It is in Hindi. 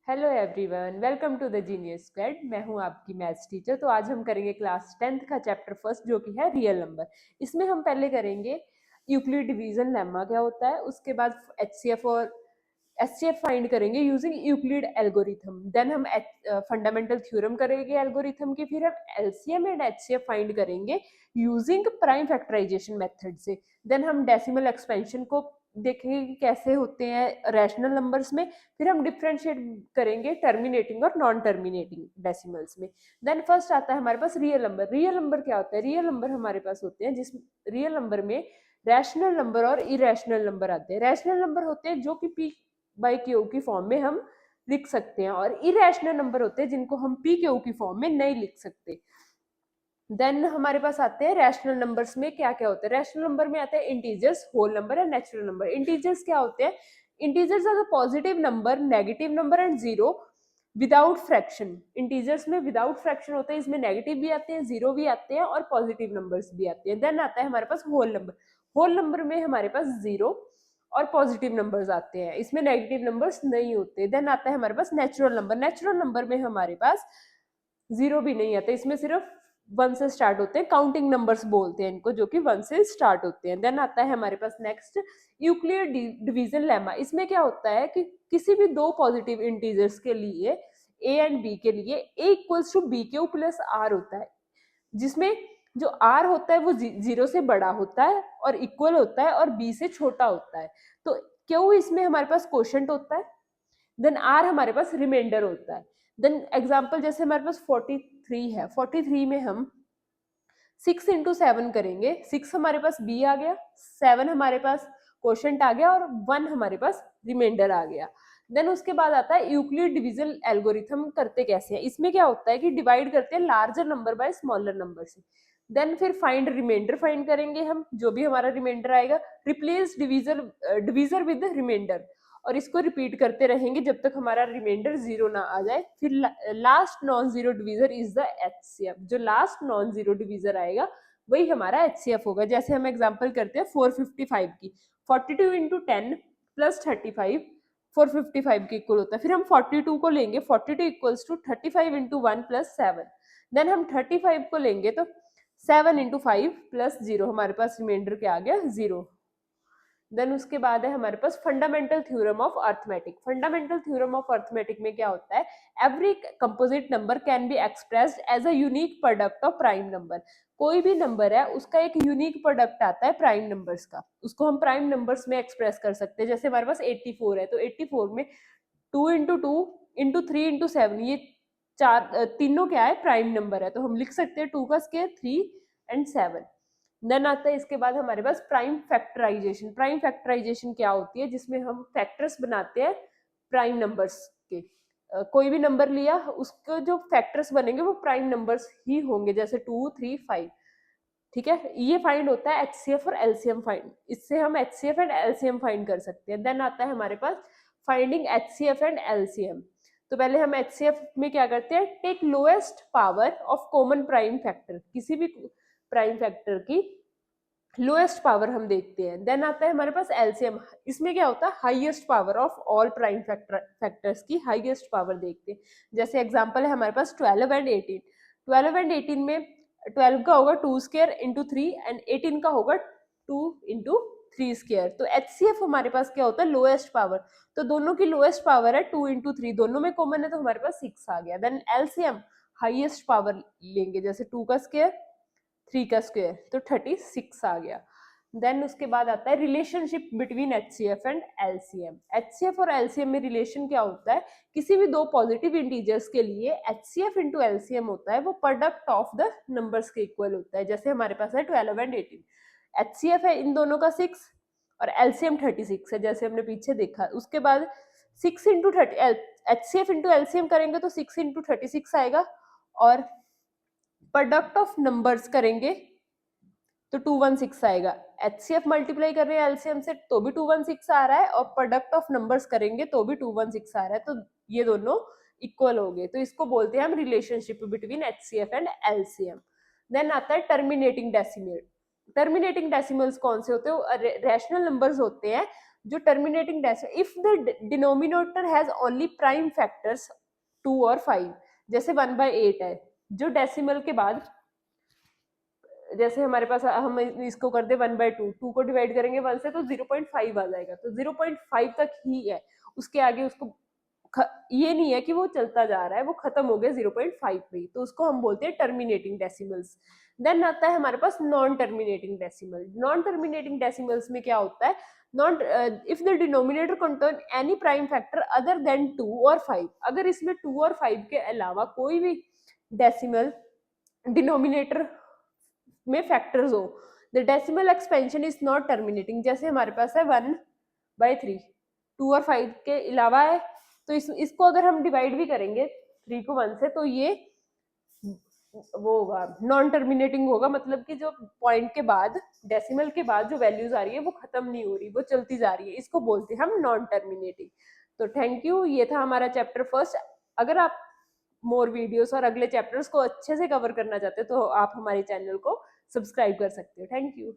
Hello everyone, welcome to the genius squad. मैं हूं आपकी मैथ्स टीचर। तो आज हम करेंगे क्लास 10th का चैप्टर फर्स्ट, जो कि है रियल नंबर। इसमें हम पहले करेंगे यूक्लिड डिवीजन लेमा क्या होता है, उसके बाद एचसीएफ और एचसीएफ फाइंड करेंगे यूजिंग यूक्लिड एल्गोरिथम। देन हम फंडामेंटल थ्योरम करेंगे एल्गोरिथम की। फिर हम एलसीएम एंड एचसीएफ फाइंड करेंगे यूजिंग प्राइम फैक्टराइजेशन मेथड से। देन हम डेसिमल एक्सपेंशन को देखेंगे कि कैसे होते हैं रैशनल नंबर्स में। फिर हम डिफ्रेंशिएट करेंगे टर्मिनेटिंग और नॉन टर्मिनेटिंग डेसिमल्स में। देन फर्स्ट आता है हमारे पास रियल नंबर। रियल नंबर क्या होता है? रियल नंबर हमारे पास होते हैं जिस रियल नंबर में रैशनल नंबर और इरेशनल नंबर आते हैं। रैशनल नंबर होते हैं जो कि पी बाई क्यू की फॉर्म में हम लिख सकते हैं, और इरेशनल नंबर होते हैं जिनको हम पी क्यू की फॉर्म में नहीं लिख सकते। देन हमारे पास आते हैं रैशनल नंबर्स में क्या क्या होता है। रैशनल नंबर में आते हैं integers, whole number and natural number. Integers क्या होते हैं? Integers are the positive number, negative number and zero without fraction. Integers में विदाउट फ्रैक्शन होते हैं, इसमें नेगेटिव भी आते हैं, जीरो भी आते हैं और पॉजिटिव नंबर्स भी आते हैं। देन आता है हमारे पास होल नंबर। होल नंबर में हमारे पास जीरो और पॉजिटिव नंबर्स आते हैं, इसमें नेगेटिव नंबर्स नहीं होते। देन आता है हमारे पास नेचुरल नंबर। नेचुरल नंबर में हमारे पास जीरो भी नहीं आते, इसमें सिर्फ वन से स्टार्ट होते हैं, काउंटिंग नंबर्स बोलते हैं इनको, जो कि वन से स्टार्ट होते हैं। देन आता है हमारे पास नेक्स्ट यूक्लिड डिवीजन लेमा। इसमें क्या होता है कि किसी भी दो पॉजिटिव इंटीजर्स के लिए ए एंड बी के लिए A equals to B Q plus R होता है, जिसमें जो आर होता है वो जीरो से बड़ा होता है और इक्वल होता है और बी से छोटा होता है। तो क्यू इसमें हमारे पास क्वोशंट होता है, देन आर हमारे पास रिमाइंडर होता है। देन एग्जाम्पल जैसे हमारे पास 43 है, 43 में हम 6 इंटू 7 करेंगे। 6 हमारे पास बी आ गया, 7 हमारे पास क्वोशंट आ गया और 1 हमारे पास रिमाइंडर आ गया। देन उसके बाद आता है यूक्लिड डिवीजन एल्गोरिथम करते कैसे हैं। इसमें क्या होता है कि डिवाइड करते हैं larger number by smaller number से। देन फिर फाइंड रिमाइंडर फाइंड करेंगे हम, जो भी हमारा रिमाइंडर आएगा replace divisor divisor with remainder, और इसको रिपीट करते रहेंगे जब तक हमारा रिमाइंडर जीरो ना आ जाए। फिर last non zero divisor is the HCF. जो लास्ट नॉन जीरो डिवीजर आएगा वही हमारा एचसीएफ होगा। जैसे हम एग्जांपल करते हैं 455 की, 42 इंटू 10 प्लस 35 455 के इक्वल होता है। फिर हम 42 को लेंगे, 42 equals to 35 into 1 plus 7। Then हम 35 को लेंगे तो 7 इंटू 5 प्लस 0, हमारे पास रिमाइंडर क्या आ गया? 0। देन उसके बाद है हमारे पास fundamental theorem of arithmetic. Fundamental theorem of arithmetic में क्या होता है? Every composite number can be expressed as a unique product of prime number. कोई भी नंबर है उसका एक यूनिक प्रोडक्ट आता है प्राइम नंबर्स का, उसको हम प्राइम नंबर्स में एक्सप्रेस कर सकते हैं। जैसे हमारे पास 84 है तो 84 में 2 इंटू 2 इंटू 3 इंटू 7, ये चार तीनों क्या है? प्राइम नंबर है, तो हम लिख सकते हैं 2 का स्क्वायर 3 एंड 7। देन आता है इसके बाद हमारे पास प्राइम फैक्टराइजेशन। प्राइम फैक्टराइजेशन क्या होती है? जिसमें हम फैक्टर्स बनाते हैं प्राइम नंबर्स के। कोई भी नंबर लिया, उसके जो फैक्टर्स बनेंगे वो प्राइम नंबर्स ही होंगे, जैसे 2 3 5। ठीक है, ये फाइंड होता है एचसीएफ और एलसीएम फाइंड। इससे हम एचसीएफ एंड एलसीएम फाइंड कर सकते हैं। देन आता है हमारे पास फाइंडिंग एचसीएफ एंड एलसीएम। तो पहले हम एचसीएफ में क्या करते हैं? Take lowest power of common prime factor. किसी भी प्राइम फैक्टर की लोएस्ट पावर हम देखते हैं। देन आता है हमारे पास एलसीएम। इसमें क्या होता है? Highest power of all prime factors की हाईएस्ट पावर देखते हैं। जैसे एग्जांपल है हमारे पास 12 एंड 18। 12 एंड 18 में 12 का होगा 2 स्क्वायर इंटू 3 एंड 18 का होगा 2 इंटू 3 स्क्वायर। तो एचसीएफ हमारे पास क्या होता है? Lowest power. तो दोनों की लोएस्ट पावर है 2 इंटू 3, दोनों में कॉमन है तो हमारे पास 6 आ गया। देन एलसीएम हाईएस्ट पावर लेंगे, जैसे 2 का स्क्वायर 3 का स्क्वायर, तो 36 आ गया। देन उसके बाद आता है relationship between HCF and LCM. HCF और एलसीएम में रिलेशन क्या होता है? किसी भी दो पॉजिटिव इंटीजर्स के लिए एचसीएफ इंटू एलसीएम होता है वो प्रोडक्ट ऑफ द नंबर्स के इक्वल होता है। जैसे हमारे पास है 12 एंड 18, एचसीएफ है इन दोनों का 6 और एलसीएम 36 है, जैसे हमने पीछे देखा। उसके बाद 6 इंटू 30 एचसीएफ इंटू एलसीएम करेंगे तो 6 इंटू 36 आएगा, और प्रोडक्ट ऑफ नंबर्स करेंगे तो 216 आएगा। एचसीएफ मल्टीप्लाई कर रहे हैं एलसीएम से तो भी 216 आ रहा है, और प्रोडक्ट ऑफ नंबर्स करेंगे तो भी 216 आ रहा है, तो ये दोनों इक्वल हो गए। तो इसको बोलते हैं हम relationship between HCF and LCM. Then आता है टर्मिनेटिंग डेसिमल। टर्मिनेटिंग डेसिमल्स कौन से होते हैं? रैशनल नंबर्स होते हैं जो terminating decimal, if the denominator has only prime factors 2 और 5, जैसे 1/8 है, जो डेसिमल के बाद, जैसे हमारे पास हम इसको कर दे 1/2, 2 को डिवाइड करेंगे 1 से तो 0.5 आ जाएगा, तो 0.5 तक ही है, उसके आगे उसको ये नहीं है कि वो चलता जा रहा है, वो खत्म हो गया 0.5 पे, तो उसको हम बोलते हैं टर्मिनेटिंग डेसिमल्स। देन आता है हमारे पास non terminating decimal. Non terminating decimals में क्या होता है, non if the denominator contain any prime factor other than 2 और 5, अगर इसमें 2 और 5 के अलावा कोई भी डेसिमल डिनोमिनेटर में फैक्टर्स हो, the decimal expansion is not terminating. जैसे हमारे पास है 1/3, 2 और 5 के अलावा है, तो इसको अगर हम डिवाइड भी करेंगे 3 को 1 से, तो ये वो होगा नॉन टर्मिनेटिंग होगा, मतलब कि जो पॉइंट के बाद, डेसिमल के बाद जो वैल्यूज आ रही है वो खत्म नहीं हो रही, वो चलती जा रही है, इसको बोलते हैं हम नॉन टर्मिनेटिंग। तो थैंक यू, ये था हमारा चैप्टर फर्स्ट। अगर आप मोर वीडियोस और अगले चैप्टर्स को अच्छे से कवर करना चाहते हो तो आप हमारे चैनल को सब्सक्राइब कर सकते हो। Thank you.